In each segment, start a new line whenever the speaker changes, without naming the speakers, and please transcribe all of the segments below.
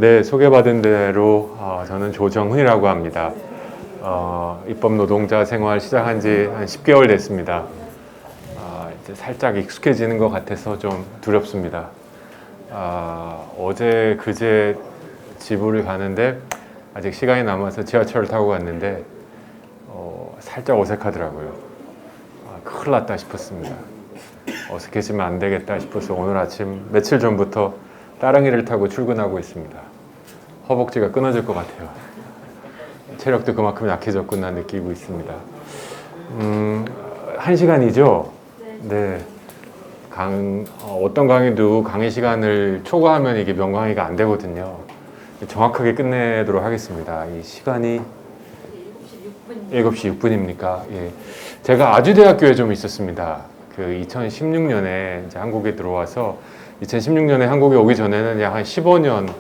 네, 소개받은 대로 저는 조정훈이라고 합니다. 입법 노동자 생활 시작한 지 한 10개월 됐습니다. 이제 살짝 익숙해지는 것 같아서 좀 두렵습니다. 어제 그제 집을 가는데 아직 시간이 남아서 지하철을 타고 갔는데 살짝 어색하더라고요. 큰일 났다 싶었습니다. 어색해지면 안 되겠다 싶어서 오늘 아침 며칠 전부터 따릉이를 타고 출근하고 있습니다. 허벅지가 끊어질 것 같아요. 체력도 그만큼 약해졌구나 느끼고 있습니다. 1시간이죠? 네. 어떤 강의도 강의 시간을 초과하면 이게 명강의가 안 되거든요. 정확하게 끝내도록 하겠습니다. 이 시간이 7시 6분입니까? 예. 제가 아주대학교에 좀 있었습니다. 그 2016년에 이제 한국에 들어와서 2016년에 한국에 오기 전에는 약 한 15년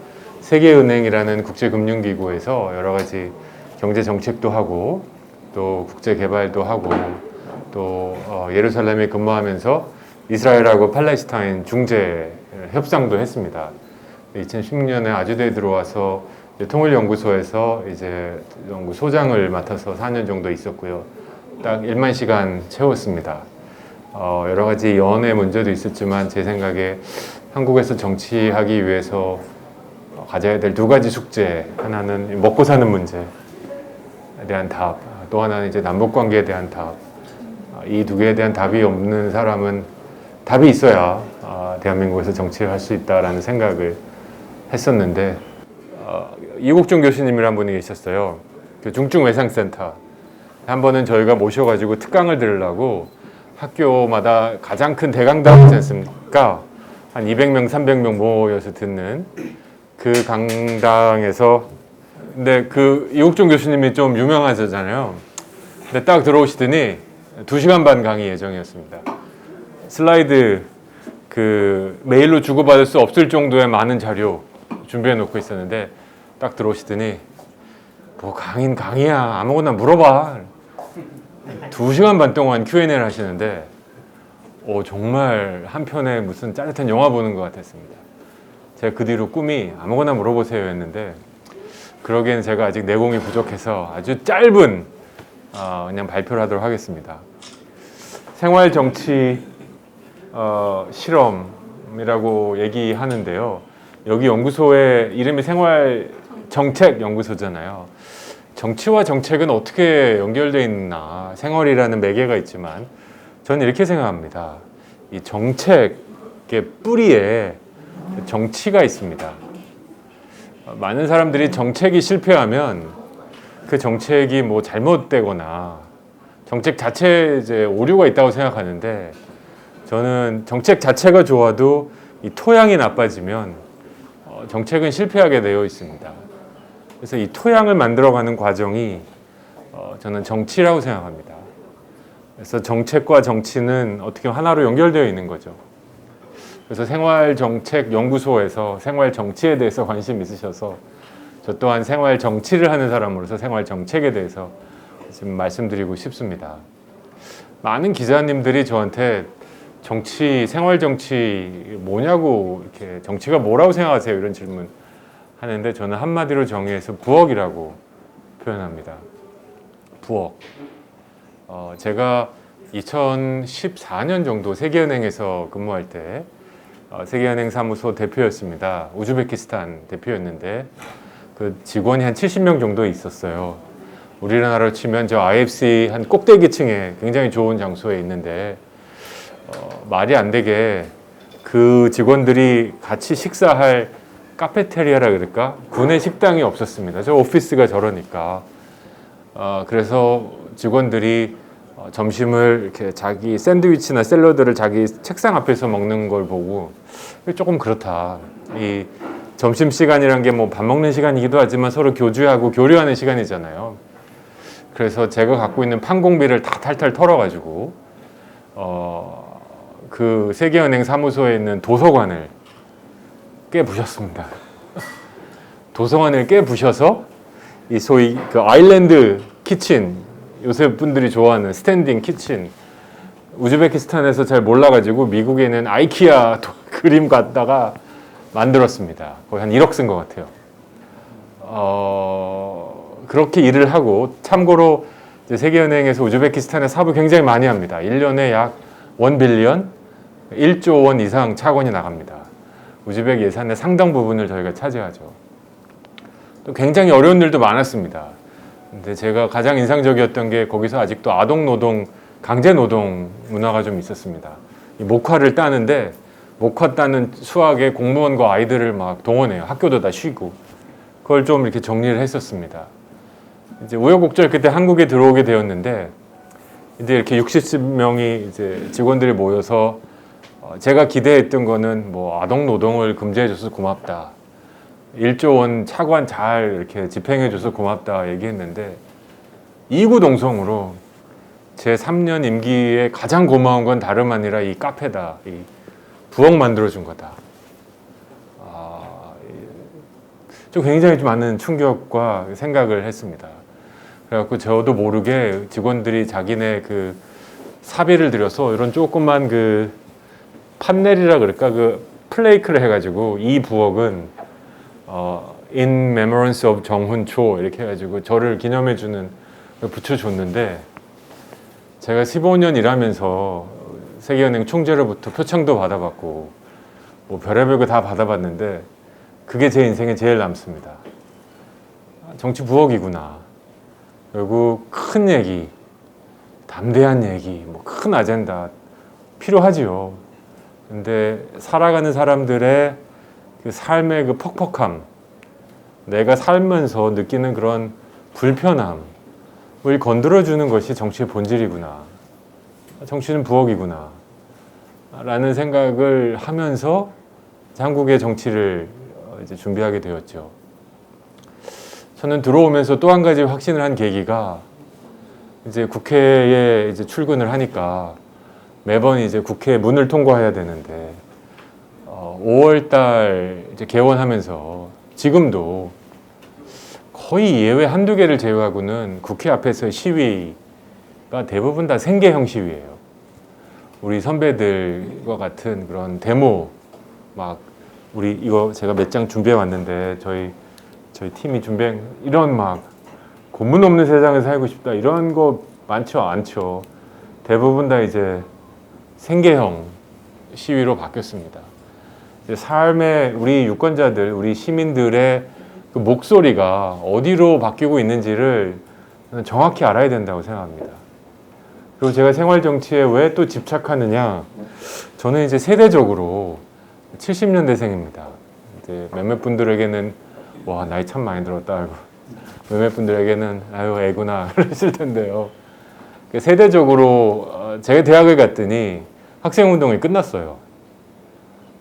세계은행이라는 국제금융기구에서 여러 가지 경제 정책도 하고 또 국제 개발도 하고 또 예루살렘에 근무하면서 이스라엘하고 팔레스타인 중재 협상도 했습니다. 2016년에 아주대에 들어와서 통일연구소에서 이제 연구소장을 맡아서 4년 정도 있었고요. 딱 1만 시간 채웠습니다. 여러 가지 연애 문제도 있었지만 제 생각에 한국에서 정치하기 위해서 가져야 될 두 가지 숙제, 하나는 먹고 사는 문제에 대한 답, 또 하나는 이제 남북 관계에 대한 답. 이 두 개에 대한 답이 없는 사람은 답이 있어야 대한민국에서 정치를 할 수 있다라는 생각을 했었는데 이국종 교수님이란 분이 계셨어요. 그 중증외상센터. 한 번은 저희가 모셔가지고 특강을 들으려고 학교마다 가장 큰 대강당 있지 않습니까? 한 200명, 300명 모여서 듣는 그 강당에서 근데 그 이국종 교수님이 좀 유명하잖아요. 근데 딱 들어오시더니 2시간 반 강의 예정이었습니다. 슬라이드 그 메일로 주고받을 수 없을 정도의 많은 자료 준비해 놓고 있었는데 딱 들어오시더니 뭐 강의는 강의야 아무거나 물어봐. 2시간 반 동안 Q&A를 하시는데 정말 한편의 무슨 짜릿한 영화 보는 것 같았습니다. 제가 그 뒤로 꿈이 아무거나 물어보세요 했는데 그러기엔 제가 아직 내공이 부족해서 아주 짧은 그냥 발표를 하도록 하겠습니다. 생활정치 실험이라고 얘기하는데요. 여기 연구소의 이름이 생활정책연구소잖아요. 정치와 정책은 어떻게 연결되어 있나, 생활이라는 매개가 있지만 저는 이렇게 생각합니다. 이 정책의 뿌리에 정치가 있습니다. 많은 사람들이 정책이 실패하면 그 정책이 뭐 잘못되거나 정책 자체에 이제 오류가 있다고 생각하는데 저는 정책 자체가 좋아도 이 토양이 나빠지면 정책은 실패하게 되어 있습니다. 그래서 이 토양을 만들어가는 과정이 저는 정치라고 생각합니다. 그래서 정책과 정치는 어떻게 하나로 연결되어 있는 거죠. 그래서 생활정책연구소에서 생활정치에 대해서 관심 있으셔서 저 또한 생활정치를 하는 사람으로서 생활정책에 대해서 지금 말씀드리고 싶습니다. 많은 기자님들이 저한테 정치, 생활정치 뭐냐고 이렇게 정치가 뭐라고 생각하세요? 이런 질문 하는데 저는 한마디로 정의해서 부엌이라고 표현합니다. 부엌. 제가 2014년 정도 세계은행에서 근무할 때 세계은행 사무소 대표였습니다. 우즈베키스탄 대표였는데 그 직원이 한 70명 정도 있었어요. 우리나라로 치면 저 IFC 한 꼭대기층에 굉장히 좋은 장소에 있는데 말이 안 되게 그 직원들이 같이 식사할 카페테리아라 그럴까? 구내 식당이 없었습니다. 저 오피스가 저러니까. 그래서 직원들이 점심을 이렇게 자기 샌드위치나 샐러드를 자기 책상 앞에서 먹는 걸 보고 조금 그렇다. 이 점심시간이란 게 뭐 밥 먹는 시간이기도 하지만 서로 교주하고 교류하는 시간이잖아요. 그래서 제가 갖고 있는 판공비를 다 탈탈 털어가지고 그 세계은행 사무소에 있는 도서관을 깨부셨습니다. 도서관을 깨부셔서 이 소위 그 아일랜드 키친, 요새 분들이 좋아하는 스탠딩 키친, 우즈베키스탄에서 잘 몰라가지고 미국에 있는 아이키아 그림 갖다가 만들었습니다. 거의 한 1억 쓴 것 같아요. 그렇게 일을 하고, 참고로 이제 세계은행에서 우즈베키스탄에 사부 굉장히 많이 합니다. 1년에 약 1빌리언, 1조 원 이상 차관이 나갑니다. 우즈벡 예산의 상당 부분을 저희가 차지하죠. 또 굉장히 어려운 일도 많았습니다. 근데 제가 가장 인상적이었던 게 거기서 아직도 아동 노동, 강제 노동 문화가 좀 있었습니다. 이 목화를 따는데 목화 따는 수학에 공무원과 아이들을 막 동원해요. 학교도 다 쉬고. 그걸 좀 이렇게 정리를 했었습니다. 이제 우여곡절 그때 한국에 들어오게 되었는데 이제 이렇게 60명이 이제 직원들이 모여서 제가 기대했던 거는 뭐 아동 노동을 금지해줘서 고맙다. 1조 원 차관 잘 이렇게 집행해줘서 고맙다 얘기했는데 이구동성으로 제 3년 임기에 가장 고마운 건 다름 아니라 이 카페다. 이 부엌 만들어준 거다. 좀 굉장히 좀 많은 충격과 생각을 했습니다. 그래갖고 저도 모르게 직원들이 자기네 그 사비를 들여서 이런 조그만 그 판넬이라 그럴까 그 플레이크를 해가지고 이 부엌은 In Remembrance of 정훈초 이렇게 해가지고 저를 기념해주는 붙여줬는데 제가 15년 일하면서 세계은행 총재로부터 표창도 받아봤고 뭐 별의별 거 다 받아봤는데 그게 제 인생에 제일 남습니다. 정치 부엌이구나. 그리고 큰 얘기, 담대한 얘기, 뭐 큰 아젠다 필요하지요. 근데 살아가는 사람들의 그 삶의 그 퍽퍽함, 내가 살면서 느끼는 그런 불편함을 건드려주는 것이 정치의 본질이구나. 정치는 부엌이구나. 라는 생각을 하면서 한국의 정치를 이제 준비하게 되었죠. 저는 들어오면서 또 한 가지 확신을 한 계기가 이제 국회에 이제 출근을 하니까 매번 이제 국회 문을 통과해야 되는데 5월달 이제 개원하면서 지금도 거의 예외 한두 개를 제외하고는 국회 앞에서의 시위가 대부분 다 생계형 시위예요. 우리 선배들과 같은 그런 데모 막 우리 이거 제가 몇 장 준비해 왔는데 저희 팀이 준비한 이런 막 고문 없는 세상에 살고 싶다 이런 거 많죠 않죠. 대부분 다 이제 생계형 시위로 바뀌었습니다. 이제 삶의 우리 유권자들, 우리 시민들의 그 목소리가 어디로 바뀌고 있는지를 정확히 알아야 된다고 생각합니다. 그리고 제가 생활 정치에 왜 또 집착하느냐? 저는 이제 세대적으로 70년대생입니다. 이제 몇몇 분들에게는 와 나이 참 많이 들었다 하고 몇몇 분들에게는 아유 애구나 그러실 텐데요. 세대적으로 제가 대학을 갔더니 학생운동이 끝났어요.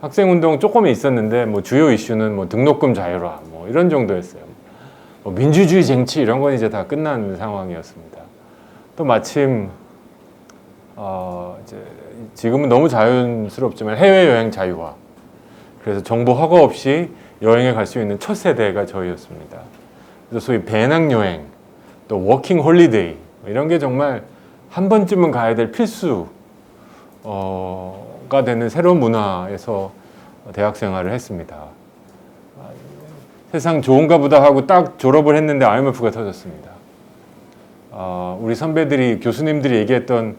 학생운동 조금 있었는데 뭐 주요 이슈는 뭐 등록금 자유화 뭐 이런 정도였어요. 뭐 민주주의 쟁취 이런 건 이제 다 끝난 상황이었습니다. 또 마침 이제 지금은 너무 자연스럽지만 해외여행 자유화. 그래서 정부 허가 없이 여행에 갈 수 있는 첫 세대가 저희였습니다. 그래서 소위 배낭여행, 또 워킹 홀리데이 이런 게 정말 한 번쯤은 가야 될 필수가 되는 새로운 문화에서 대학 생활을 했습니다. 세상 좋은가 보다 하고 딱 졸업을 했는데 IMF가 터졌습니다. 우리 선배들이 교수님들이 얘기했던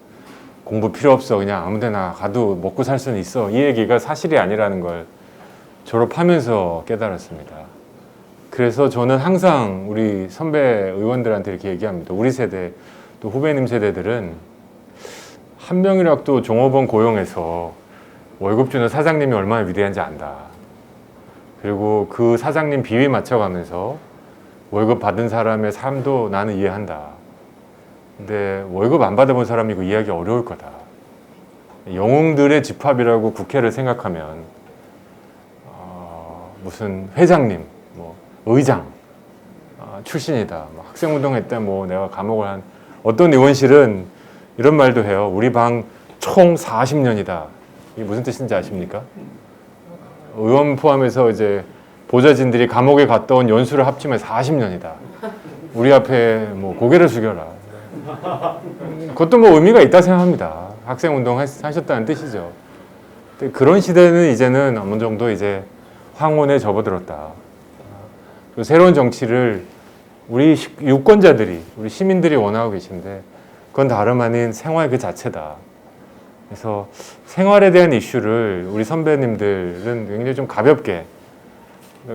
공부 필요 없어 그냥 아무데나 가도 먹고 살 수는 있어 이 얘기가 사실이 아니라는 걸 졸업하면서 깨달았습니다. 그래서 저는 항상 우리 선배 의원들한테 이렇게 얘기합니다. 우리 세대 또 후배님 세대들은 한 명이라도 종업원 고용해서 월급 주는 사장님이 얼마나 위대한지 안다. 그리고 그 사장님 비위 맞춰가면서 월급 받은 사람의 삶도 나는 이해한다. 근데 월급 안 받아본 사람이 이거 이해하기 어려울 거다. 영웅들의 집합이라고 국회를 생각하면 무슨 회장님, 뭐 의장 출신이다. 뭐 학생운동회 때 뭐 내가 감옥을 한 어떤 의원실은 이런 말도 해요. 우리 방 총 40년이다. 이게 무슨 뜻인지 아십니까? 의원 포함해서 이제 보좌진들이 감옥에 갔다 온 연수를 합치면 40년이다. 우리 앞에 뭐 고개를 숙여라. 그것도 뭐 의미가 있다 생각합니다. 학생운동 하셨다는 뜻이죠. 근데 그런 시대는 이제는 어느 정도 이제 황혼에 접어들었다. 그리고 새로운 정치를 우리 유권자들이, 우리 시민들이 원하고 계신데 그건 다름 아닌 생활 그 자체다. 그래서 생활에 대한 이슈를 우리 선배님들은 굉장히 좀 가볍게,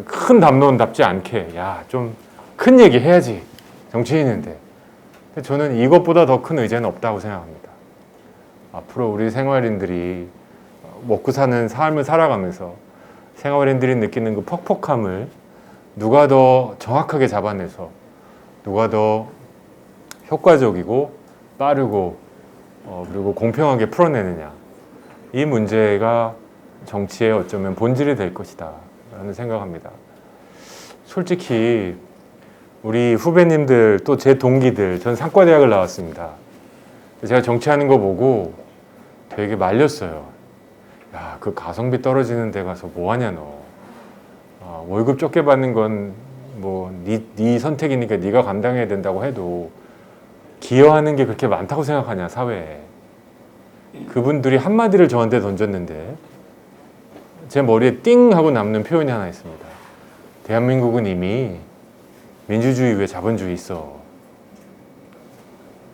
큰 담론답지 않게, 야, 좀 큰 얘기 해야지, 정치인인데. 근데 저는 이것보다 더 큰 의제는 없다고 생각합니다. 앞으로 우리 생활인들이 먹고 사는 삶을 살아가면서 생활인들이 느끼는 그 퍽퍽함을 누가 더 정확하게 잡아내서 누가 더 효과적이고 빠르고 그리고 공평하게 풀어내느냐, 이 문제가 정치의 어쩌면 본질이 될 것이다 라는 생각합니다. 솔직히 우리 후배님들 또 제 동기들, 전 상과대학을 나왔습니다. 제가 정치하는 거 보고 되게 말렸어요. 야, 그 가성비 떨어지는 데 가서 뭐 하냐 너. 월급 적게 받는 건 뭐 네 선택이니까 네가 감당해야 된다고 해도 기여하는 게 그렇게 많다고 생각하냐 사회에. 그분들이 한마디를 저한테 던졌는데 제 머리에 띵 하고 남는 표현이 하나 있습니다. 대한민국은 이미 민주주의 위에 자본주의 있어.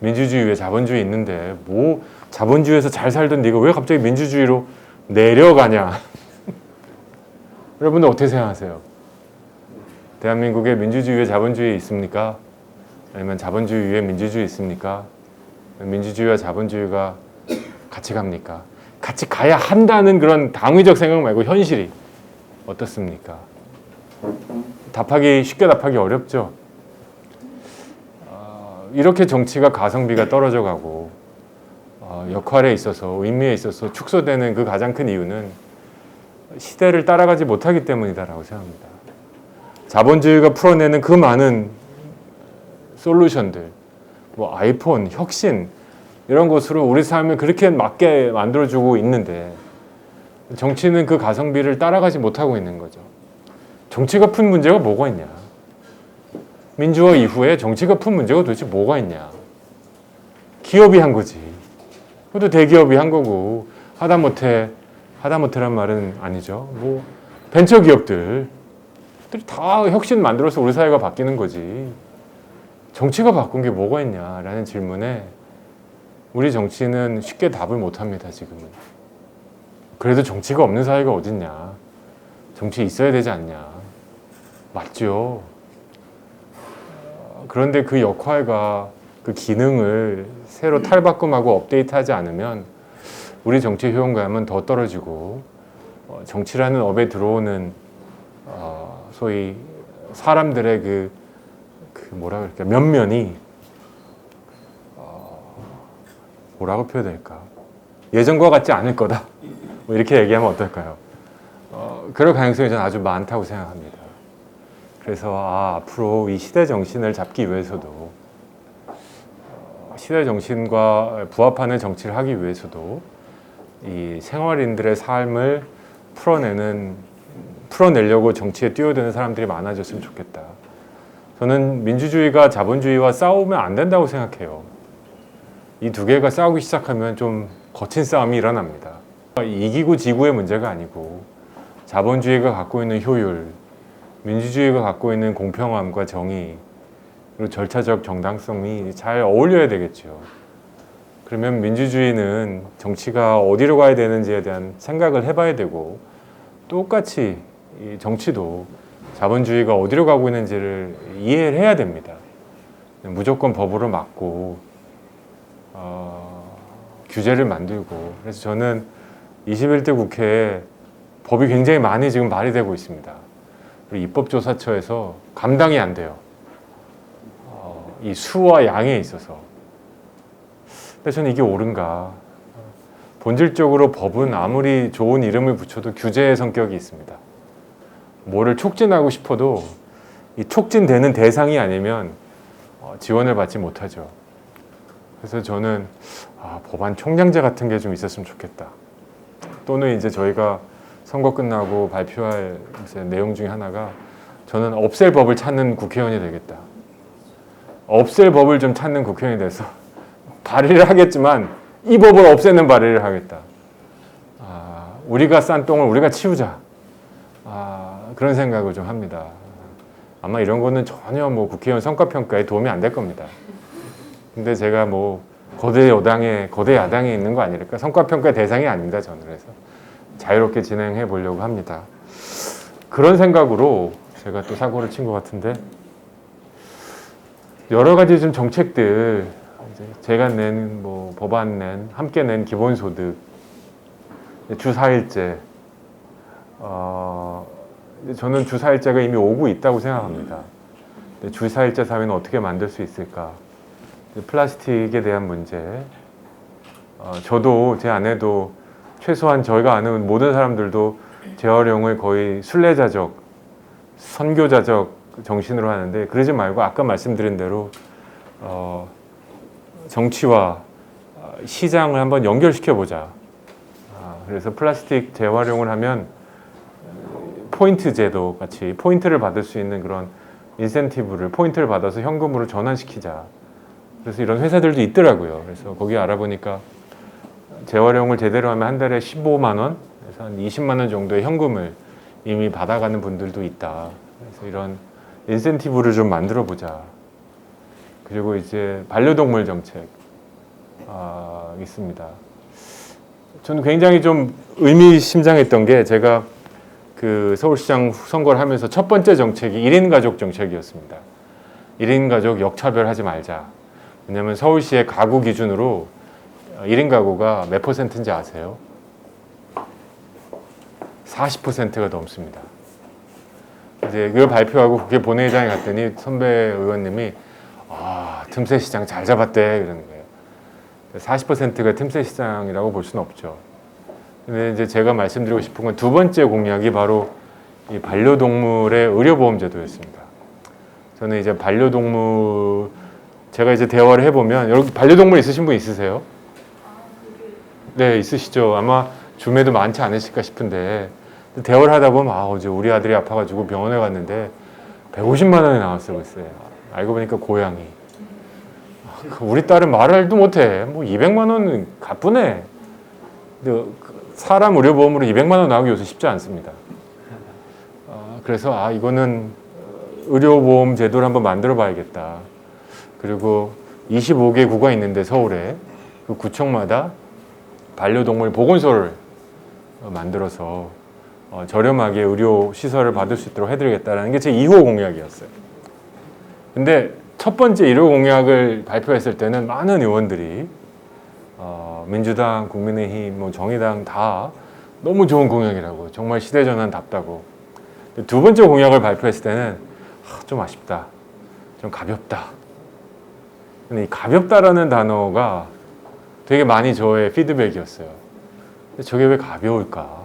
민주주의 위에 자본주의 있는데 뭐 자본주의에서 잘 살던 네가 왜 갑자기 민주주의로 내려가냐. 여러분들 어떻게 생각하세요? 대한민국에 민주주의 위에 자본주의 있습니까? 아니면 자본주의 위에 민주주의 있습니까? 민주주의와 자본주의가 같이 갑니까? 같이 가야 한다는 그런 당위적 생각 말고 현실이 어떻습니까? 쉽게 답하기 어렵죠. 이렇게 정치가 가성비가 떨어져 가고 역할에 있어서, 의미에 있어서 축소되는 그 가장 큰 이유는 시대를 따라가지 못하기 때문이다라고 생각합니다. 자본주의가 풀어내는 그 많은 솔루션들, 뭐 아이폰, 혁신 이런 것으로 우리 삶을 그렇게 맞게 만들어주고 있는데 정치는 그 가성비를 따라가지 못하고 있는 거죠. 정치가 푼 문제가 뭐가 있냐? 민주화 이후에 정치가 푼 문제가 도대체 뭐가 있냐? 기업이 한 거지. 그것도 대기업이 한 거고, 하다못해란 말은 아니죠. 뭐 벤처기업들이 다 혁신 만들어서 우리 사회가 바뀌는 거지. 정치가 바꾼 게 뭐가 있냐라는 질문에 우리 정치는 쉽게 답을 못합니다. 지금은. 그래도 정치가 없는 사회가 어딨냐? 정치 있어야 되지 않냐? 맞죠. 그런데 그 역할과 그 기능을 새로 탈바꿈하고 업데이트하지 않으면 우리 정치의 효용감은 더 떨어지고 정치라는 업에 들어오는 소위 사람들의 그 뭐라 그럴까, 면면이 뭐라고 표현될까, 예전과 같지 않을 거다, 뭐 이렇게 얘기하면 어떨까요? 그럴 가능성이 저는 아주 많다고 생각합니다. 그래서 앞으로 이 시대 정신을 잡기 위해서도, 시대 정신과 부합하는 정치를 하기 위해서도 이 생활인들의 삶을 풀어내려고 정치에 뛰어드는 사람들이 많아졌으면 좋겠다. 저는 민주주의가 자본주의와 싸우면 안 된다고 생각해요. 이 두 개가 싸우기 시작하면 좀 거친 싸움이 일어납니다. 이기고 지구의 문제가 아니고 자본주의가 갖고 있는 효율, 민주주의가 갖고 있는 공평함과 정의, 그리고 절차적 정당성이 잘 어울려야 되겠죠. 그러면 민주주의는 정치가 어디로 가야 되는지에 대한 생각을 해봐야 되고, 똑같이 이 정치도 자본주의가 어디로 가고 있는지를 이해를 해야 됩니다. 무조건 법으로 막고 규제를 만들고. 그래서 저는 21대 국회에 법이 굉장히 많이 지금 발의되고 있습니다. 그리고 입법조사처에서 감당이 안 돼요. 이 수와 양에 있어서. 근데 저는 이게 옳은가. 본질적으로 법은 아무리 좋은 이름을 붙여도 규제의 성격이 있습니다. 뭐를 촉진하고 싶어도 이 촉진되는 대상이 아니면 지원을 받지 못하죠. 그래서 저는 법안 총량제 같은 게 좀 있었으면 좋겠다. 또는 이제 저희가 선거 끝나고 발표할 이제 내용 중에 하나가, 저는 없앨 법을 찾는 국회의원이 되겠다. 없앨 법을 좀 찾는 국회의원이 돼서 발의를 하겠지만 이 법을 없애는 발의를 하겠다. 우리가 싼 똥을 우리가 치우자. 그런 생각을 좀 합니다. 아마 이런 거는 전혀 뭐 국회의원 성과평가에 도움이 안 될 겁니다. 근데 제가 뭐 거대 야당에 있는 거 아니랄까? 성과평가 대상이 아닙니다, 저는. 그래서 자유롭게 진행해 보려고 합니다. 그런 생각으로 제가 또 사고를 친 것 같은데, 여러 가지 좀 정책들, 이제 제가 낸 뭐 법안 함께 낸 기본소득, 주 4일제, 저는 주 4일제가 이미 오고 있다고 생각합니다. 주 4일제 사회는 어떻게 만들 수 있을까? 플라스틱에 대한 문제, 저도 제 아내도 최소한 저희가 아는 모든 사람들도 재활용을 거의 순례자적, 선교자적 정신으로 하는데, 그러지 말고 아까 말씀드린 대로 정치와 시장을 한번 연결시켜 보자. 그래서 플라스틱 재활용을 하면 포인트 제도 같이 포인트를 받을 수 있는 그런 인센티브를, 포인트를 받아서 현금으로 전환시키자. 그래서 이런 회사들도 있더라고요. 그래서 거기 알아보니까 재활용을 제대로 하면 한 달에 15만 원, 그래서 한 20만 원 정도의 현금을 이미 받아가는 분들도 있다. 그래서 이런 인센티브를 좀 만들어 보자. 그리고 이제 반려동물 정책 있습니다. 저는 굉장히 좀 의미심장했던 게, 제가 그 서울시장 선거를 하면서 첫 번째 정책이 1인 가족 정책이었습니다. 1인 가족 역차별하지 말자. 왜냐하면 서울시의 가구 기준으로 1인 가구가 몇 %인지 아세요? 40%가 넘습니다. 이제 그걸 발표하고 국회 본회의장에 갔더니 선배 의원님이 틈새 시장 잘 잡았대 이러는 거예요. 40%가 틈새 시장이라고 볼 수는 없죠. 근데 이제 제가 말씀드리고 싶은 건 두 번째 공약이 바로 이 반려동물의 의료보험제도였습니다. 저는 이제 반려동물, 제가 이제 대화를 해보면, 여러분 반려동물 있으신 분 있으세요? 네, 있으시죠. 아마 주변에도 많지 않으실까 싶은데, 대화를 하다 보면 어제 우리 아들이 아파가지고 병원에 갔는데 150만 원이 나왔어요. 글쎄. 알고 보니까 고양이. 우리 딸은 말을도 못해. 뭐 200만 원은 가뿐해. 근데 사람 의료보험으로 200만 원 나오기 요새 쉽지 않습니다. 그래서 이거는 의료보험 제도를 한번 만들어 봐야겠다. 그리고 25개 구가 있는데 서울에 그 구청마다 반려동물 보건소를 만들어서 저렴하게 의료 시설을 받을 수 있도록 해드리겠다는 게 제 2호 공약이었어요. 근데 첫 번째 1호 공약을 발표했을 때는 많은 의원들이 민주당, 국민의힘, 뭐 정의당 다 너무 좋은 공약이라고, 정말 시대전환답다고. 두 번째 공약을 발표했을 때는 좀 아쉽다, 좀 가볍다. 근데 이 가볍다라는 단어가 되게 많이 저의 피드백이었어요. 근데 저게 왜 가벼울까?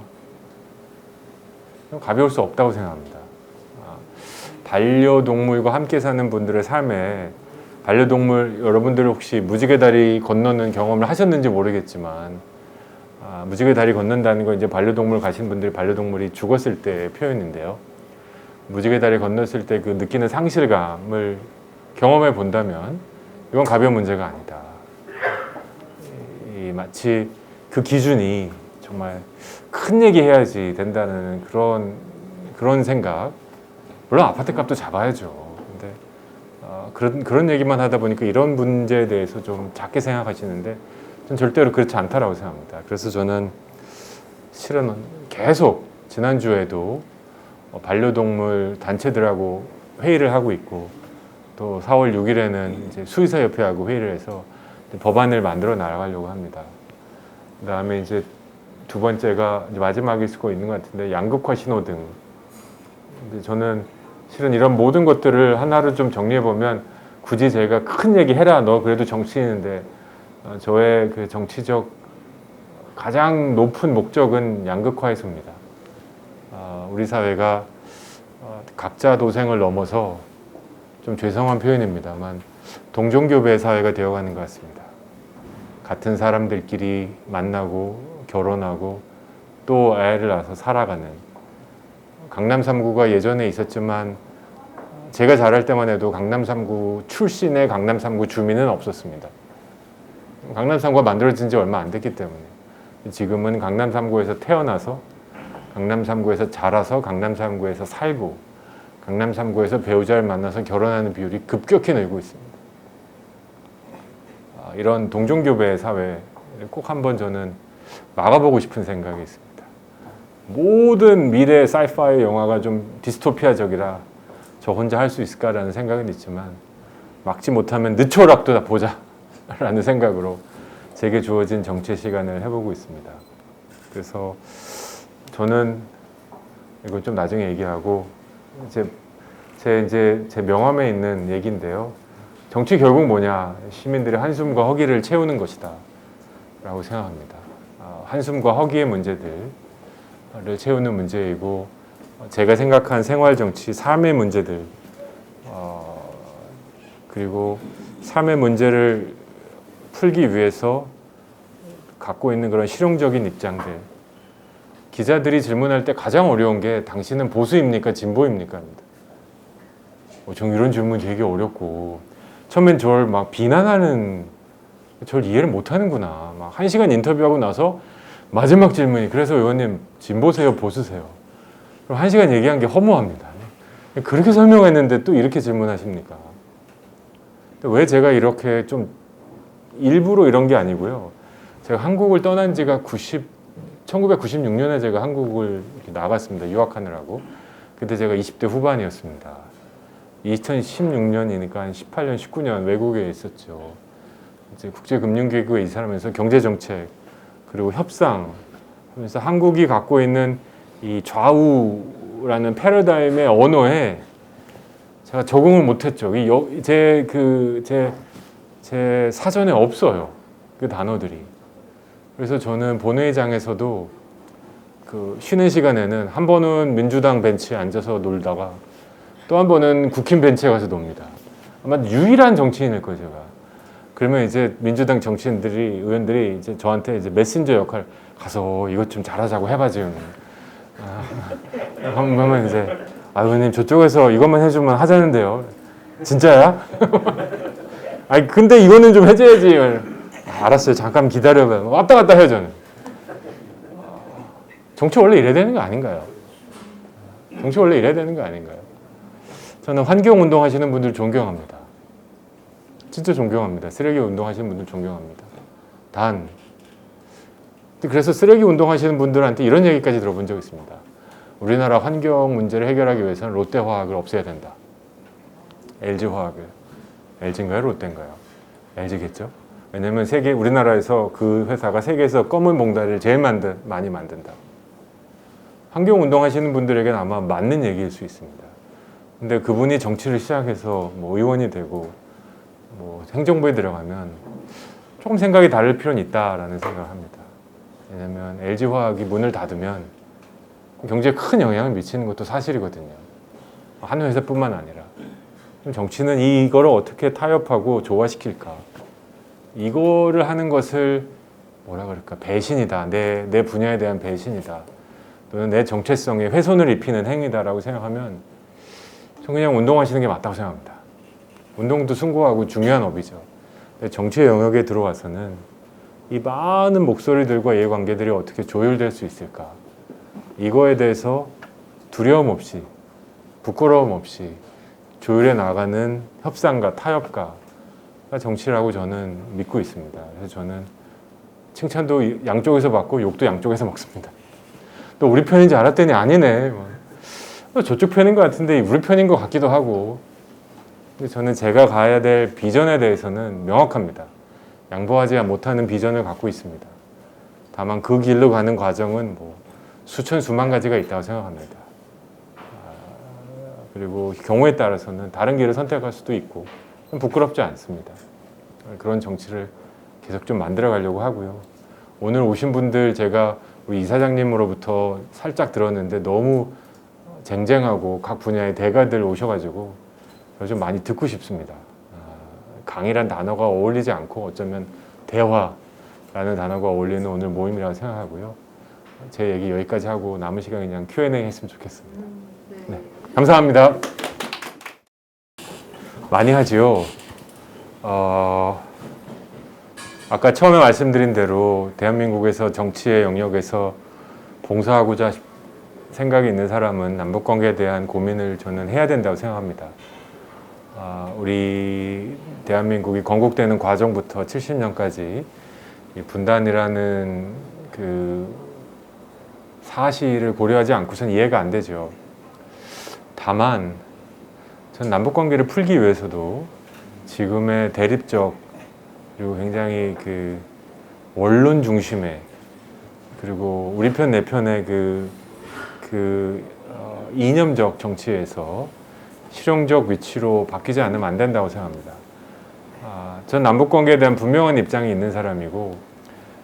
가벼울 수 없다고 생각합니다. 반려동물과 함께 사는 분들의 삶에, 반려동물, 여러분들 혹시 무지개 다리 건너는 경험을 하셨는지 모르겠지만, 무지개 다리 건넌다는 건 이제 반려동물 가신 분들이 반려동물이 죽었을 때의 표현인데요. 무지개 다리 건넜을 때 그 느끼는 상실감을 경험해 본다면 이건 가벼운 문제가 아니다. 마치 그 기준이 정말 큰 얘기 해야지 된다는 그런 생각. 물론 아파트 값도 잡아야죠. 근데 그런 얘기만 하다 보니까 이런 문제에 대해서 좀 작게 생각하시는데, 전 절대로 그렇지 않다라고 생각합니다. 그래서 저는 실은 계속 지난주에도 반려동물 단체들하고 회의를 하고 있고, 또 4월 6일에는 이제 수의사협회하고 회의를 해서 법안을 만들어 나가려고 합니다. 그다음에 이제 두 번째가 이제 마지막일 수가 있는 것 같은데, 양극화 신호등. 근데 저는 실은 이런 모든 것들을 하나로 좀 정리해 보면, 굳이 제가 큰 얘기 해라, 너 그래도 정치인인데, 저의 그 정치적 가장 높은 목적은 양극화 해소입니다. 우리 사회가 각자 도생을 넘어서, 좀 죄송한 표현입니다만 동종교배 사회가 되어가는 것 같습니다. 같은 사람들끼리 만나고 결혼하고 또 애를 낳아서 살아가는, 강남 3구가 예전에 있었지만 제가 자랄 때만 해도 강남 3구 출신의 강남 3구 주민은 없었습니다. 강남 3구가 만들어진 지 얼마 안 됐기 때문에. 지금은 강남 3구에서 태어나서 강남 3구에서 자라서 강남 3구에서 살고 강남 3구에서 배우자를 만나서 결혼하는 비율이 급격히 늘고 있습니다. 이런 동종교배 사회를 꼭 한번 저는 막아보고 싶은 생각이 있습니다. 모든 미래 사이파이 영화가 좀 디스토피아적이라 저 혼자 할 수 있을까라는 생각은 있지만 막지 못하면 늦초락도 다 보자 라는 생각으로 제게 주어진 정치 시간을 해보고 있습니다. 그래서 저는 이건 좀 나중에 얘기하고 제 명함에 있는 얘기인데요. 정치 결국 뭐냐? 시민들의 한숨과 허기를 채우는 것이다 라고 생각합니다. 한숨과 허기의 문제들을 채우는 문제이고 제가 생각한 생활 정치, 삶의 문제들 그리고 삶의 문제를 풀기 위해서 갖고 있는 그런 실용적인 입장들. 기자들이 질문할 때 가장 어려운 게 당신은 보수입니까? 진보입니까? 입니다. 전 이런 질문 되게 어렵고 처음엔 저를 막 비난하는 저를 이해를 못하는구나. 막 1시간 인터뷰하고 나서 마지막 질문이 그래서 의원님 진보세요? 보수세요? 그럼 1시간 얘기한 게 허무합니다. 그렇게 설명했는데 또 이렇게 질문하십니까? 왜 제가 이렇게 좀 일부러 이런 게 아니고요. 제가 한국을 떠난 지가 1996년에 제가 한국을 나갔습니다. 유학하느라고. 그때 제가 20대 후반이었습니다. 2016년이니까 한 18년, 19년 외국에 있었죠. 이제 국제금융기구에 이사하면서 경제정책 그리고 협상 하면서 한국이 갖고 있는 이 좌우라는 패러다임의 언어에 제가 적응을 못했죠. 제 사전에 없어요. 그 단어들이. 그래서 저는 본회의장에서도 그 쉬는 시간에는 한 번은 민주당 벤치에 앉아서 놀다가 또 한 번은 국힘 벤치에 가서 놉니다. 아마 유일한 정치인일 거예요, 제가. 그러면 이제 민주당 정치인들이, 의원들이 이제 저한테 이제 메신저 역할 가서 이것 좀 잘하자고 해봐지. 그러면 이제, 의원님 저쪽에서 이것만 해주면 하자는데요. 진짜야? 아니, 근데 이거는 좀 해줘야지. 알았어요. 잠깐 기다려봐. 왔다 갔다 해요, 저는. 정치 원래 이래야 되는 거 아닌가요? 정치 원래 이래야 되는 거 아닌가요? 저는 환경운동 하시는 분들 존경합니다. 진짜 존경합니다. 쓰레기 운동하시는 분들 존경합니다. 그래서 쓰레기 운동하시는 분들한테 이런 얘기까지 들어본 적 있습니다. 우리나라 환경 문제를 해결하기 위해서는 롯데화학을 없애야 된다. LG화학을. LG인가요? 롯데인가요? LG겠죠? 왜냐면 우리나라에서 그 회사가 세계에서 검은 봉다리를 제일 많이 만든다. 환경운동 하시는 분들에게는 아마 맞는 얘기일 수 있습니다. 근데 그분이 정치를 시작해서 뭐 의원이 되고 뭐 행정부에 들어가면 조금 생각이 다를 필요는 있다라는 생각을 합니다. 왜냐하면 LG화학이 문을 닫으면 경제에 큰 영향을 미치는 것도 사실이거든요. 한 회사뿐만 아니라. 정치는 이거를 어떻게 타협하고 조화시킬까. 이거를 하는 것을 뭐라 그럴까, 배신이다. 내 분야에 대한 배신이다. 또는 내 정체성에 훼손을 입히는 행위다라고 생각하면 전 그냥 운동하시는 게 맞다고 생각합니다. 운동도 숭고하고 중요한 업이죠. 근데 정치의 영역에 들어와서는 이 많은 목소리들과 이해관계들이 어떻게 조율될 수 있을까? 이거에 대해서 두려움 없이, 부끄러움 없이 조율해 나가는 협상가, 타협가가 정치라고 저는 믿고 있습니다. 그래서 저는 칭찬도 양쪽에서 받고 욕도 양쪽에서 먹습니다. 또 우리 편인지 알았더니 아니네. 저쪽 편인 것 같은데 우리 편인 것 같기도 하고. 근데 저는 제가 가야 될 비전에 대해서는 명확합니다. 양보하지 못하는 비전을 갖고 있습니다. 다만 그 길로 가는 과정은 뭐 수천 수만 가지가 있다고 생각합니다. 그리고 경우에 따라서는 다른 길을 선택할 수도 있고 부끄럽지 않습니다. 그런 정치를 계속 좀 만들어 가려고 하고요. 오늘 오신 분들 제가 우리 이사장님으로부터 살짝 들었는데 너무 쟁쟁하고 각 분야의 대가들 오셔가지고 좀 많이 듣고 싶습니다. 강의란 단어가 어울리지 않고 어쩌면 대화라는 단어가 어울리는 오늘 모임이라고 생각하고요. 제 얘기 여기까지 하고 남은 시간 그냥 Q&A 했으면 좋겠습니다. 네. 감사합니다. 많이 하지요. 아까 처음에 말씀드린 대로 대한민국에서 정치의 영역에서 봉사하고자 생각이 있는 사람은 남북관계에 대한 고민을 저는 해야 된다고 생각합니다. 우리 대한민국이 건국되는 과정부터 70년까지 이 분단이라는 그 사실을 고려하지 않고선 이해가 안 되죠. 다만 전 남북관계를 풀기 위해서도 지금의 대립적 그리고 굉장히 그 원론 중심의 그리고 우리 편 내 편의 이념적 정치에서 실용적 위치로 바뀌지 않으면 안 된다고 생각합니다. 전 남북관계에 대한 분명한 입장이 있는 사람이고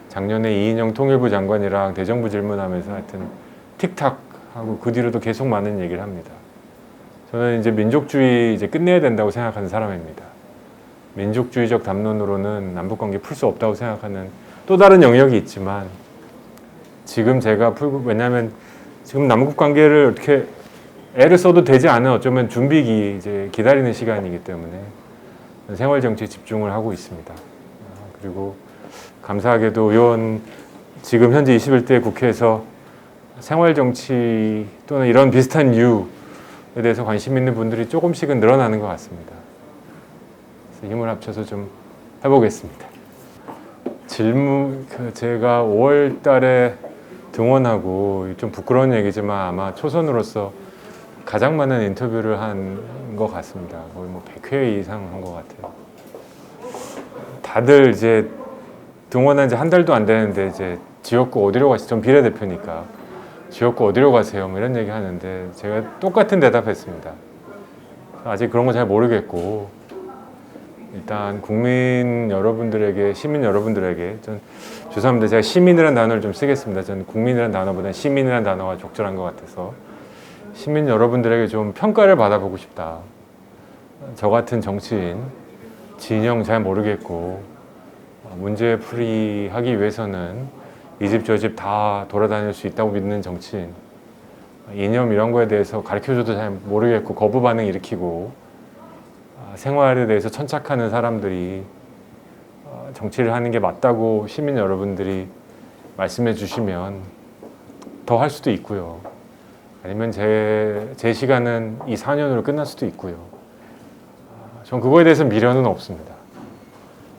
작년에 이인영 통일부 장관이랑 대정부 질문하면서 하여튼 틱탁 하고 그 뒤로도 계속 많은 얘기를 합니다. 저는 이제 민족주의 이제 끝내야 된다고 생각하는 사람입니다. 민족주의적 담론으로는 남북관계 풀 수 없다고 생각하는 또 다른 영역이 있지만 지금 제가 풀고 왜냐하면 지금 남북관계를 어떻게 애를 써도 되지 않은 어쩌면 준비기 이제 기다리는 시간이기 때문에 생활정치에 집중을 하고 있습니다. 그리고 감사하게도 의원 지금 현재 21대 국회에서 생활정치 또는 이런 비슷한 이유에 대해서 관심 있는 분들이 조금씩은 늘어나는 것 같습니다. 그래서 힘을 합쳐서 좀 해보겠습니다. 질문 제가 5월 달에 등원하고 좀 부끄러운 얘기지만 아마 초선으로서 가장 많은 인터뷰를 한 것 같습니다. 거의 뭐 100회 이상 한 것 같아요. 다들 이제 등원한 지 한 달도 안 되는데 이제 지역구 어디로 가시죠? 전 비례대표니까 지역구 어디로 가세요? 뭐 이런 얘기 하는데 제가 똑같은 대답했습니다. 아직 그런 거 잘 모르겠고 일단 국민 여러분들에게 시민 여러분들에게 전 죄송합니다. 제가 시민이라는 단어를 좀 쓰겠습니다. 저는 국민이라는 단어보다 시민이라는 단어가 적절한 것 같아서 시민 여러분들에게 좀 평가를 받아보고 싶다. 저 같은 정치인 진영 잘 모르겠고 문제 풀이하기 위해서는 이 집 저 집 다 돌아다닐 수 있다고 믿는 정치인 이념 이런 거에 대해서 가르쳐줘도 잘 모르겠고 거부 반응 일으키고 생활에 대해서 천착하는 사람들이 정치를 하는 게 맞다고 시민 여러분들이 말씀해 주시면 더 할 수도 있고요. 아니면 제 시간은 이 4년으로 끝날 수도 있고요. 전 그거에 대해서 미련은 없습니다.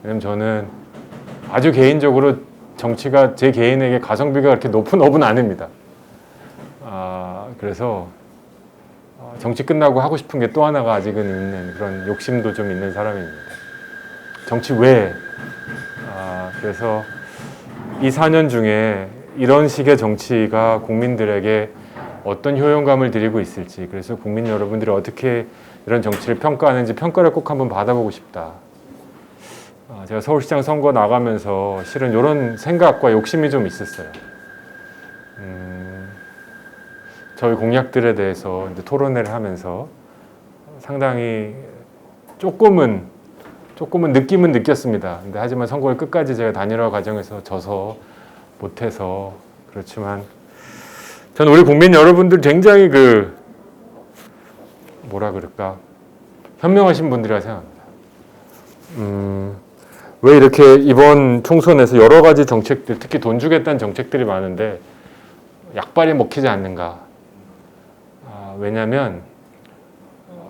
왜냐면 저는 아주 개인적으로 정치가 제 개인에게 가성비가 그렇게 높은 업은 아닙니다. 그래서 정치 끝나고 하고 싶은 게 또 하나가 아직은 있는 그런 욕심도 좀 있는 사람입니다. 정치 외에. 그래서 이 4년 중에 이런 식의 정치가 국민들에게 어떤 효용감을 드리고 있을지 그래서 국민 여러분들이 어떻게 이런 정치를 평가하는지 평가를 꼭 한번 받아보고 싶다. 제가 서울시장 선거 나가면서 실은 이런 생각과 욕심이 좀 있었어요. 저희 공약들에 대해서 이제 토론회를 하면서 상당히 조금은 느낌은 느꼈습니다. 근데 하지만 선거를 끝까지 제가 단일화 과정에서 져서 못해서 그렇지만 저는 우리 국민 여러분들 굉장히 뭐라 그럴까 현명하신 분들이라 생각합니다. 왜 이렇게 이번 총선에서 여러 가지 정책들 특히 돈 주겠다는 정책들이 많은데 약발이 먹히지 않는가? 왜냐하면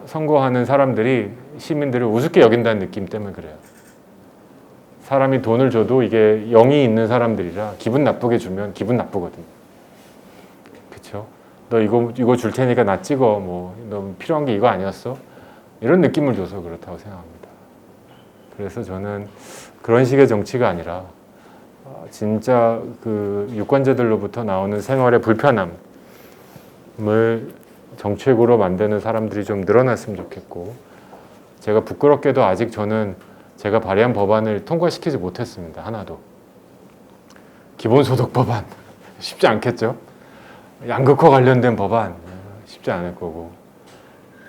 선거하는 사람들이 시민들을 우습게 여긴다는 느낌 때문에 그래요. 사람이 돈을 줘도 이게 영이 있는 사람들이라 기분 나쁘게 주면 기분 나쁘거든요. 그렇죠? 너 이거 줄 테니까 나 찍어. 뭐 너 필요한 게 이거 아니었어? 이런 느낌을 줘서 그렇다고 생각합니다. 그래서 저는 그런 식의 정치가 아니라 진짜 그 유권자들로부터 나오는 생활의 불편함을 정책으로 만드는 사람들이 좀 늘어났으면 좋겠고 제가 부끄럽게도 아직 저는 제가 발의한 법안을 통과시키지 못했습니다. 하나도. 기본소득 법안 쉽지 않겠죠? 양극화 관련된 법안 쉽지 않을 거고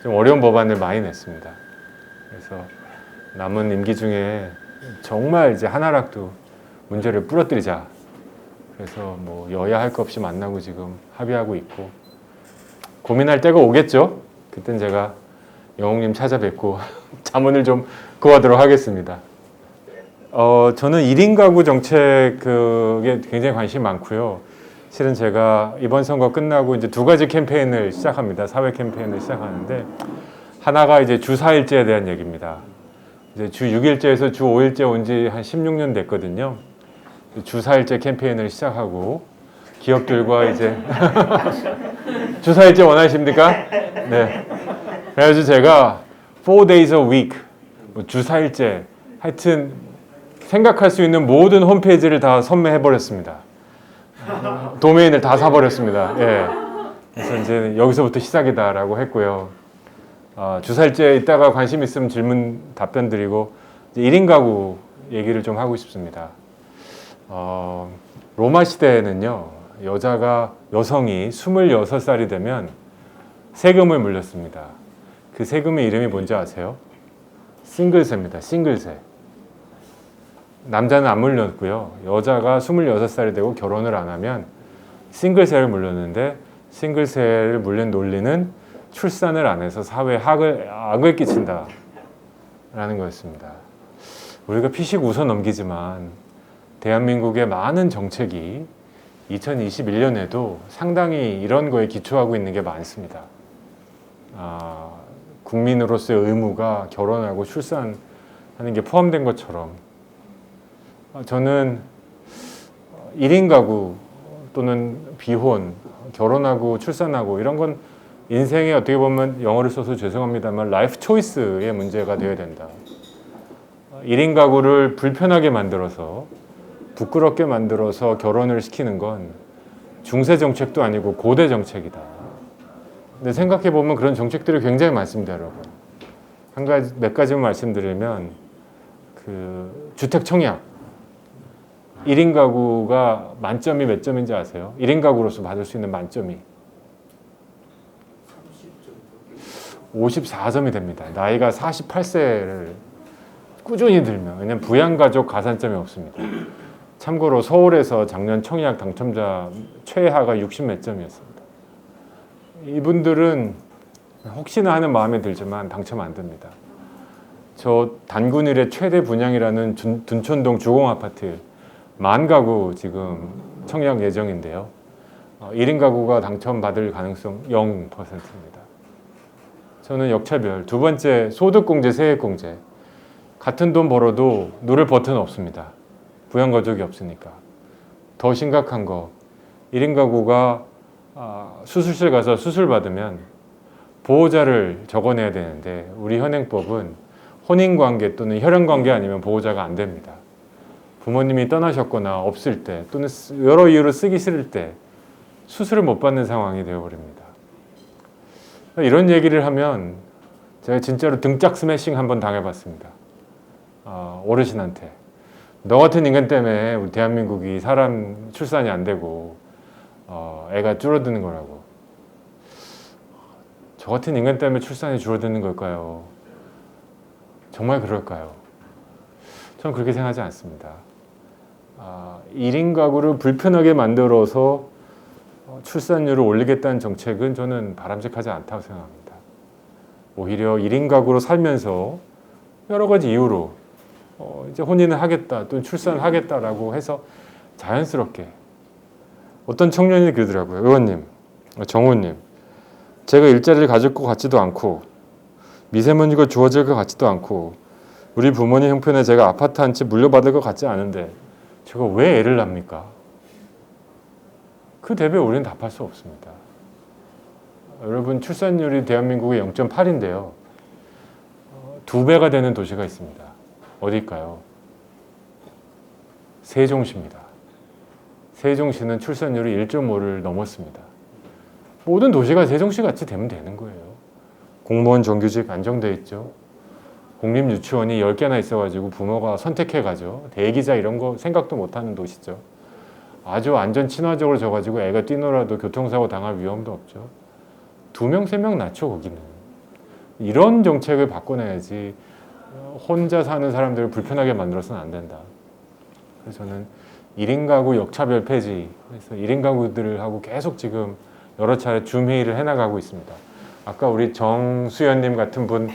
좀 어려운 법안을 많이 냈습니다. 그래서 남은 임기 중에 정말 이제 하나라도 문제를 부러뜨리자. 그래서 뭐 여야 할 것 없이 만나고 지금 합의하고 있고 고민할 때가 오겠죠? 그땐 제가 영웅님 찾아뵙고 자문을 좀 구하도록 하겠습니다. 저는 1인 가구 정책 그게 굉장히 관심이 많고요. 실은 제가 이번 선거 끝나고 이제 두 가지 캠페인을 시작합니다. 사회 캠페인을 시작하는데 하나가 이제 주 4일제에 대한 얘기입니다. 이제 주 6일제에서 주 5일제 온 지 한 16년 됐거든요. 주 4일제 캠페인을 시작하고 기업들과 이제 주 4일제 원하십니까? 네. 그래가지고 제가 4 days a week 주 4일제 하여튼 생각할 수 있는 모든 홈페이지를 다 선매해버렸습니다. 도메인을 다 사버렸습니다. 예. 그래서 이제 여기서부터 시작이다라고 했고요. 주 4일제 이따가 관심 있으면 질문 답변 드리고 이제 1인 가구 얘기를 좀 하고 싶습니다. 로마 시대에는요, 여성이 26살이 되면 세금을 물렸습니다. 그 세금의 이름이 뭔지 아세요? 싱글세입니다. 싱글세. 남자는 안 물렸고요. 여자가 26살이 되고 결혼을 안 하면 싱글세를 물렸는데 싱글세를 물린 논리는 출산을 안 해서 사회에 악을 끼친다 라는 거였습니다. 우리가 피식 웃어 넘기지만 대한민국의 많은 정책이 2021년에도 상당히 이런 거에 기초하고 있는 게 많습니다. 국민으로서의 의무가 결혼하고 출산하는 게 포함된 것처럼 저는 1인 가구 또는 비혼, 결혼하고 출산하고 이런 건 인생에 어떻게 보면 영어를 써서 죄송합니다만 라이프 초이스의 문제가 되어야 된다. 1인 가구를 불편하게 만들어서 부끄럽게 만들어서 결혼을 시키는 건 중세 정책도 아니고 고대 정책이다. 근데 생각해 보면 그런 정책들이 굉장히 많습니다, 여러분. 몇 가지만 말씀드리면 그 주택 청약 1인 가구가 만점이 몇 점인지 아세요? 1인 가구로서 받을 수 있는 만점이 54점이 됩니다. 나이가 48세를 꾸준히 들면, 왜냐면 부양가족 가산점이 없습니다. 참고로 서울에서 작년 청약 당첨자 최하가 60 몇 점이었습니다. 이분들은 혹시나 하는 마음에 들지만 당첨 안 됩니다. 저 단군 일의 최대 분양이라는 둔촌동 주공아파트 10,000가구 지금 청약 예정인데요. 1인 가구가 당첨받을 가능성 0%입니다. 저는 역차별, 두 번째 소득공제, 세액공제. 같은 돈 벌어도 누를 버튼 없습니다. 부양가족이 없으니까. 더 심각한 거, 1인 가구가 수술실 가서 수술 받으면 보호자를 적어내야 되는데 우리 현행법은 혼인관계 또는 혈연관계 아니면 보호자가 안 됩니다. 부모님이 떠나셨거나 없을 때 또는 여러 이유로 쓰기 싫을 때 수술을 못 받는 상황이 되어버립니다. 이런 얘기를 하면 제가 진짜로 등짝 스매싱 한번 당해봤습니다. 어르신한테. 너 같은 인간 때문에 우리 대한민국이 사람 출산이 안 되고 애가 줄어드는 거라고. 저 같은 인간 때문에 출산이 줄어드는 걸까요? 정말 그럴까요? 저는 그렇게 생각하지 않습니다. 1인 가구를 불편하게 만들어서 출산율을 올리겠다는 정책은 저는 바람직하지 않다고 생각합니다. 오히려 1인 가구로 살면서 여러 가지 이유로 이제 혼인을 하겠다 또는 출산을 하겠다라고 해서 자연스럽게 어떤 청년이 그러더라고요. 의원님, 정우님, 제가 일자리를 가질 것 같지도 않고 미세먼지가 주어질 것 같지도 않고 우리 부모님 형편에 제가 아파트 한 채 물려받을 것 같지 않은데 제가 왜 애를 낳습니까? 그 대비에 우리는 답할 수 없습니다. 여러분, 출산율이 대한민국의 0.8인데요. 2배가 되는 도시가 있습니다. 어딜까요? 세종시입니다. 세종시는 출산율이 1.5를 넘었습니다. 모든 도시가 세종시 같이 되면 되는 거예요. 공무원 정규직 안정돼 있죠. 공립유치원이 10개나 있어가지고 부모가 선택해가죠. 대기자 이런 거 생각도 못하는 도시죠. 아주 안전 친화적으로 져가지고 애가 뛰놀아도 교통사고 당할 위험도 없죠. 2명, 3명 낳죠, 거기는. 이런 정책을 바꿔내야지 혼자 사는 사람들을 불편하게 만들어서는 안 된다. 그래서 저는 1인 가구 역차별 폐지, 그래서 1인 가구들하고 계속 지금 여러 차례 줌 회의를 해나가고 있습니다. 아까 우리 정수연님 같은 분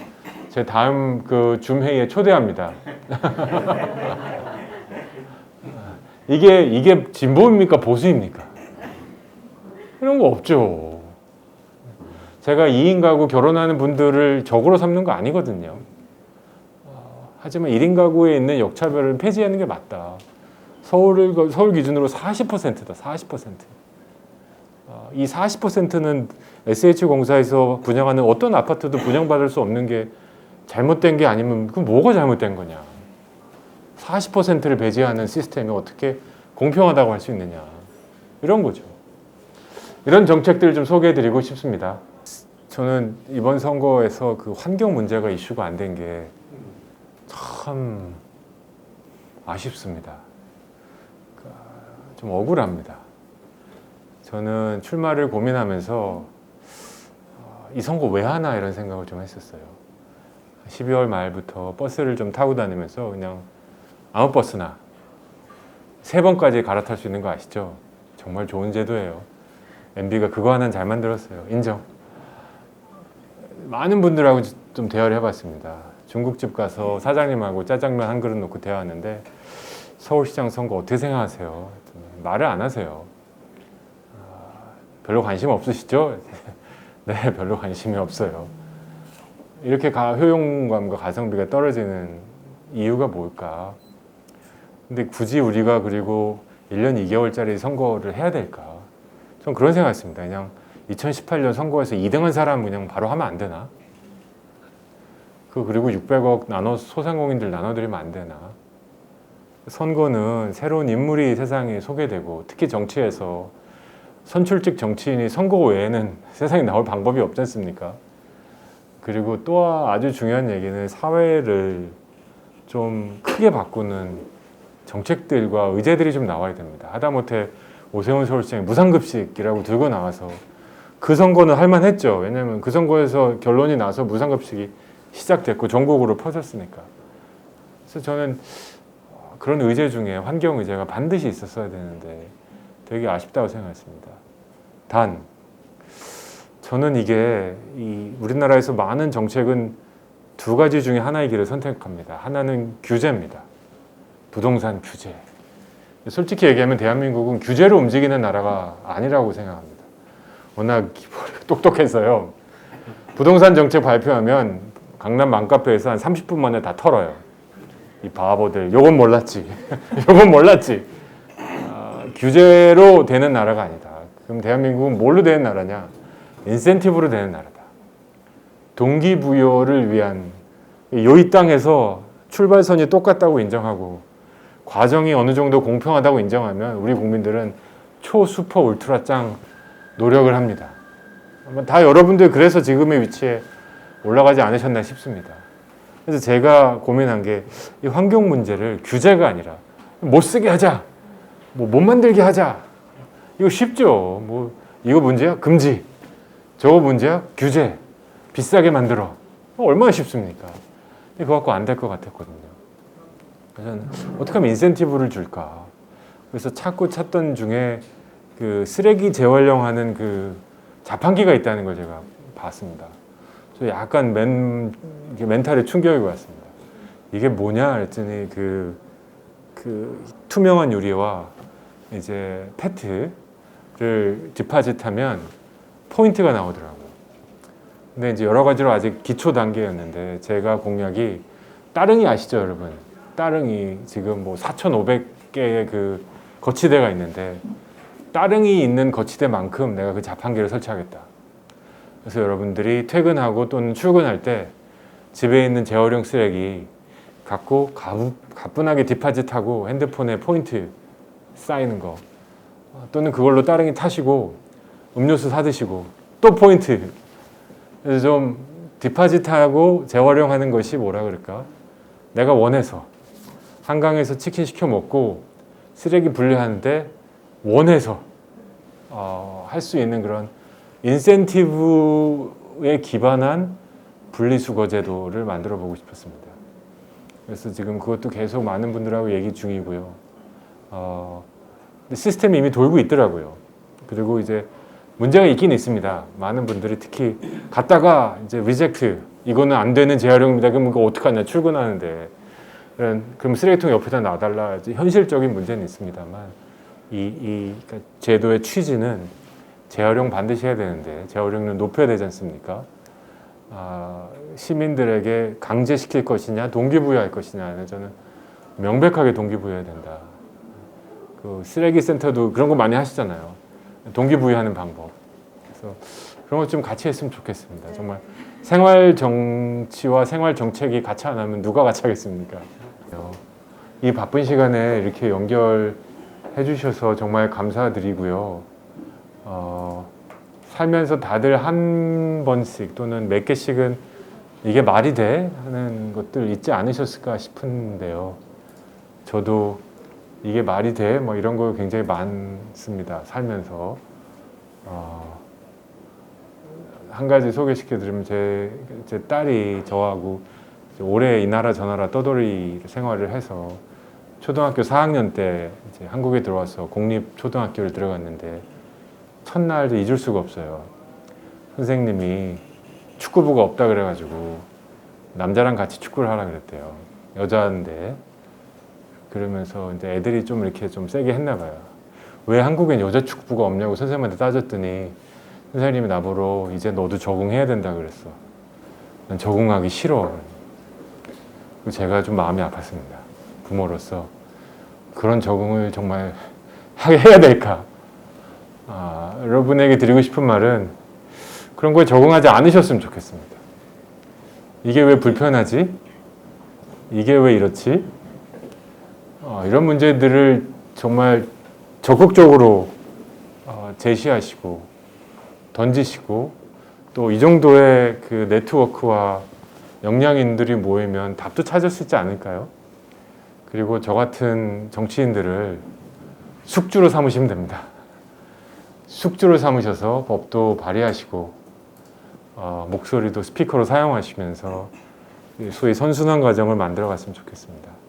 제 다음 그 줌 회의에 초대합니다. 이게 진보입니까 보수입니까? 이런 거 없죠. 제가 2인 가구 결혼하는 분들을 적으로 삼는 거 아니거든요. 하지만 1인 가구에 있는 역차별을 폐지하는 게 맞다. 서울 기준으로 40%다. 40%. 이 40%는 SH공사에서 분양하는 어떤 아파트도 분양받을 수 없는 게 잘못된 게 아니면 그럼 뭐가 잘못된 거냐. 40%를 배제하는 시스템이 어떻게 공평하다고 할 수 있느냐. 이런 거죠. 이런 정책들을 좀 소개해드리고 싶습니다. 저는 이번 선거에서 그 환경 문제가 이슈가 안 된 게 참 아쉽습니다. 좀 억울합니다. 저는 출마를 고민하면서 이 선거 왜 하나 이런 생각을 좀 했었어요. 12월 말부터 버스를 좀 타고 다니면서 그냥 아무 버스나 3번까지 갈아탈 수 있는 거 아시죠? 정말 좋은 제도예요. MB가 그거 하나는 잘 만들었어요. 인정. 많은 분들하고 좀 대화를 해봤습니다. 중국집 가서 사장님하고 짜장면 한 그릇 놓고 대화하는데 서울시장 선거 어떻게 생각하세요? 말을 안 하세요. 별로 관심 없으시죠? 네, 별로 관심이 없어요. 이렇게 효용감과 가성비가 떨어지는 이유가 뭘까? 근데 굳이 우리가 그리고 1년 2개월짜리 선거를 해야 될까? 전 그런 생각했습니다. 그냥 2018년 선거에서 2등한 사람 그냥 바로 하면 안 되나? 그리고 600억 소상공인들 나눠드리면 안 되나? 선거는 새로운 인물이 세상에 소개되고 특히 정치에서 선출직 정치인이 선거 외에는 세상에 나올 방법이 없지 않습니까? 그리고 또 아주 중요한 얘기는 사회를 좀 크게 바꾸는 정책들과 의제들이 좀 나와야 됩니다. 하다못해 오세훈 서울시장이 무상급식이라고 들고 나와서 그 선거는 할만했죠. 왜냐하면 그 선거에서 결론이 나서 무상급식이 시작됐고 전국으로 퍼졌으니까. 그래서 저는 그런 의제 중에 환경 의제가 반드시 있었어야 되는데 되게 아쉽다고 생각했습니다. 단 저는 이게 우리나라에서 많은 정책은 2가지 중에 하나의 길을 선택합니다. 하나는 규제입니다. 부동산 규제. 솔직히 얘기하면 대한민국은 규제로 움직이는 나라가 아니라고 생각합니다. 워낙 똑똑해서요. 부동산 정책 발표하면 강남 맘카페에서 한 30분 만에 다 털어요. 이 바보들. 요건 몰랐지. 요건 몰랐지. 규제로 되는 나라가 아니다. 그럼 대한민국은 뭘로 되는 나라냐? 인센티브로 되는 나라다. 동기부여를 위한 이 땅에서 출발선이 똑같다고 인정하고 과정이 어느 정도 공평하다고 인정하면 우리 국민들은 초수퍼 울트라 짱 노력을 합니다. 다 여러분들 그래서 지금의 위치에 올라가지 않으셨나 싶습니다. 그래서 제가 고민한 게 이 환경 문제를 규제가 아니라 못 쓰게 하자, 못 만들게 하자. 이거 쉽죠. 이거 문제야? 금지. 저거 문제야? 규제. 비싸게 만들어. 얼마나 쉽습니까? 근데 그거 갖고 안 될 것 같았거든요. 그래서 어떻게 하면 인센티브를 줄까? 그래서 찾던 중에 그 쓰레기 재활용하는 그 자판기가 있다는 걸 제가 봤습니다. 약간 멘탈에 충격이 왔습니다. 이게 뭐냐 했더니 그 투명한 유리와 이제 페트를 디파짓하면 포인트가 나오더라고요. 근데 이제 여러 가지로 아직 기초 단계였는데 제가 공약이 따릉이 아시죠, 여러분? 따릉이 지금 4,500개의 그 거치대가 있는데 따릉이 있는 거치대만큼 내가 그 자판기를 설치하겠다. 그래서 여러분들이 퇴근하고 또는 출근할 때 집에 있는 재활용 쓰레기 갖고 가뿐하게 디파짓하고 핸드폰에 포인트 쌓이는 거 또는 그걸로 따릉이 타시고 음료수 사드시고 또 포인트. 그래서 좀 디파짓하고 재활용하는 것이 뭐라 그럴까? 내가 원해서 한강에서 치킨 시켜 먹고 쓰레기 분리하는데 원해서 할 수 있는 그런 인센티브에 기반한 분리수거 제도를 만들어 보고 싶었습니다. 그래서 지금 그것도 계속 많은 분들하고 얘기 중이고요. 근데 시스템이 이미 돌고 있더라고요. 그리고 이제 문제가 있긴 있습니다. 많은 분들이 특히 갔다가 이제 리젝트, 이거는 안 되는 재활용입니다. 그럼 이거 어떡하냐, 출근하는데. 그럼 쓰레기통 옆에다 놔달라. 현실적인 문제는 있습니다.만 이 제도의 취지는 재활용 반드시 해야 되는데 재활용률 높여야 되지 않습니까? 시민들에게 강제시킬 것이냐 동기부여할 것이냐는 저는 명백하게 동기부여해야 된다. 그 쓰레기 센터도 그런 거 많이 하시잖아요. 동기부여하는 방법. 그래서 그런 것 좀 같이 했으면 좋겠습니다. 정말 생활 정치와 생활 정책이 같이 안 하면 누가 같이 하겠습니까? 이 바쁜 시간에 이렇게 연결해 주셔서 정말 감사드리고요. 살면서 다들 한 번씩 또는 몇 개씩은 이게 말이 돼? 하는 것들 있지 않으셨을까 싶은데요. 저도 이게 말이 돼? 뭐 이런 거 굉장히 많습니다. 살면서. 한 가지 소개시켜 드리면 제 딸이 저하고 올해 이 나라 저 나라 떠돌이 생활을 해서 초등학교 4학년 때 이제 한국에 들어와서 공립초등학교를 들어갔는데 첫날도 잊을 수가 없어요. 선생님이 축구부가 없다 그래가지고 남자랑 같이 축구를 하라 그랬대요. 여자인데. 그러면서 이제 애들이 좀 이렇게 좀 세게 했나 봐요. 왜 한국엔 여자 축구부가 없냐고 선생님한테 따졌더니 선생님이 나보러 이제 너도 적응해야 된다 그랬어. 난 적응하기 싫어. 제가 좀 마음이 아팠습니다. 부모로서 그런 적응을 정말 해야 될까? 여러분에게 드리고 싶은 말은 그런 거에 적응하지 않으셨으면 좋겠습니다. 이게 왜 불편하지? 이게 왜 이렇지? 이런 문제들을 정말 적극적으로 제시하시고 던지시고 또 이 정도의 그 네트워크와 역량인들이 모이면 답도 찾을 수 있지 않을까요? 그리고 저 같은 정치인들을 숙주로 삼으시면 됩니다. 숙주로 삼으셔서 법도 발의하시고 목소리도 스피커로 사용하시면서 소위 선순환 과정을 만들어 갔으면 좋겠습니다.